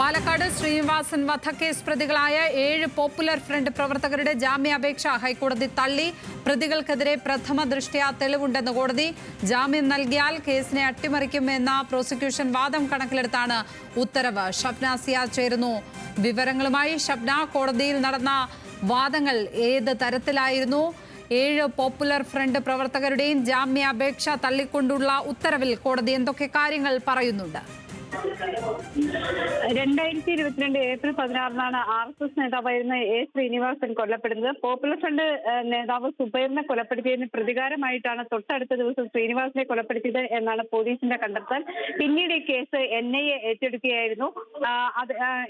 പാലക്കാട് ശ്രീനിവാസൻ വധക്കേസ് പ്രതികളായ 7 popular front പ്രവർത്തകരുടെ ജാമ്യാപേക്ഷ ഹൈക്കോടതി തള്ളി. പ്രതികൾക്കെതിരെ പ്രഥമ ദൃഷ്ട്യാ തെളിവുണ്ടെന്ന് കോടതി. ജാമ്യം നൽകിയാൽ കേസിനെ അട്ടിമറിക്കുമെന്ന പ്രോസിക്യൂഷൻ വാദം കണക്കിലെടുത്താണ് ഉത്തരവ്. ഷബ്ന സിയാദ് ചേരുന്നു വിവരങ്ങളുമായി. ഷബ്ന, കോടതിയിൽ നടന്ന വാദങ്ങൾ ഏത് തരത്തിലായിരുന്നു? 7 പോപ്പുലർ ഫ്രണ്ട് പ്രവർത്തകരുടെയും ജാമ്യാപേക്ഷ തള്ളിക്കൊണ്ടുള്ള ഉത്തരവിൽ കോടതി എന്തൊക്കെ കാര്യങ്ങൾ പറയുന്നുണ്ട്? 2022 ഏപ്രിൽ 16 RSS നേതാവായിരുന്ന A. ശ്രീനിവാസൻ കൊല്ലപ്പെടുന്നത്. പോപ്പുലർ ഫ്രണ്ട് നേതാവ് സുബൈറിനെ കൊലപ്പെടുത്തിയതിന് പ്രതികാരമായിട്ടാണ് തൊട്ടടുത്ത ദിവസം ശ്രീനിവാസനെ കൊലപ്പെടുത്തിയത് എന്നാണ് പോലീസിന്റെ കണ്ടെത്തൽ. പിന്നീട് ഈ കേസ് NIA ഏറ്റെടുക്കുകയായിരുന്നു.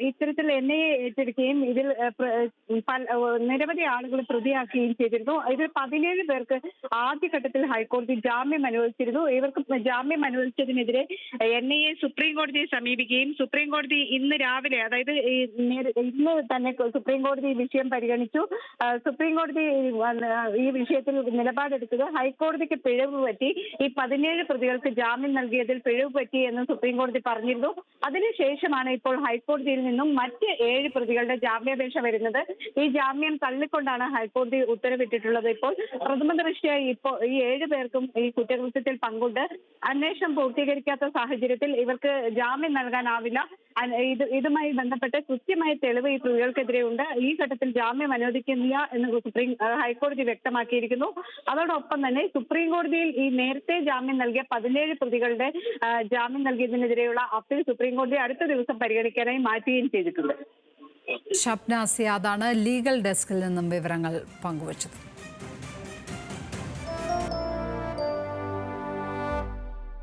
ഇത്തരത്തിൽ NIA ഏറ്റെടുക്കുകയും ഇതിൽ നിരവധി ആളുകൾ പ്രതിയാക്കുകയും ചെയ്തിരുന്നു. ഇതിൽ 17 പേർക്ക് ആദ്യഘട്ടത്തിൽ ഹൈക്കോടതി ജാമ്യം അനുവദിച്ചിരുന്നു. ഇവർക്ക് ജാമ്യം അനുവദിച്ചതിനെതിരെ NIA സുപ്രീം കോടതിയെ സമീപിക്കുകയും സുപ്രീം കോടതി ഇന്ന് രാവിലെ, അതായത് ഇന്ന് തന്നെ സുപ്രീം കോടതി വിഷയം പരിഗണിച്ചു. സുപ്രീം കോടതി ഈ വിഷയത്തിൽ നിലപാടെടുത്തത് ഹൈക്കോടതിക്ക് പിഴവ് പറ്റി, ഈ 17 പ്രതികൾക്ക് ജാമ്യം നൽകിയതിൽ പിഴവ് പറ്റി എന്ന് സുപ്രീം കോടതി പറഞ്ഞിരുന്നു. അതിനുശേഷമാണ് ഇപ്പോൾ ഹൈക്കോടതിയിൽ നിന്നും മറ്റ് 7 പ്രതികളുടെ ജാമ്യാപേക്ഷ വരുന്നത്. ഈ ജാമ്യം തള്ളിക്കൊണ്ടാണ് ഹൈക്കോടതി ഉത്തരവിട്ടിട്ടുള്ളത്. ഇപ്പോൾ പ്രഥമ ദൃഷ്ട്യാ ഇപ്പോൾ ഈ 7 പേർക്കും ഈ കുറ്റകൃത്യത്തിൽ പങ്കുണ്ട്. അന്വേഷണം പൂർത്തീകരിക്കാത്ത സാഹചര്യത്തിൽ ഇവർക്ക് ജാമ്യം നൽകാനാവില്ല. ഇതുമായി ബന്ധപ്പെട്ട് കൃത്യമായ തെളിവ് ഈ പ്രതികൾക്കെതിരെ ഉണ്ട്. ഈ ഘട്ടത്തിൽ ജാമ്യം അനുവദിക്കുന്നില്ല എന്ന് ഹൈക്കോടതി വ്യക്തമാക്കിയിരിക്കുന്നു. അതോടൊപ്പം തന്നെ സുപ്രീം കോടതിയിൽ ഈ നേരത്തെ ജാമ്യം നൽകിയ 17 പ്രതികളുടെ ജാമ്യം നൽകിയതിനെതിരെയുള്ള അപ്പീൽ സുപ്രീം കോടതി അടുത്ത ദിവസം പരിഗണിക്കാനായി മാറ്റുകയും ചെയ്തിട്ടുണ്ട്. ഷബ്ന സിയാദാണ് ലീഗൽ ഡെസ്കിൽ നിന്നും വിവരങ്ങൾ പങ്കുവച്ചത്.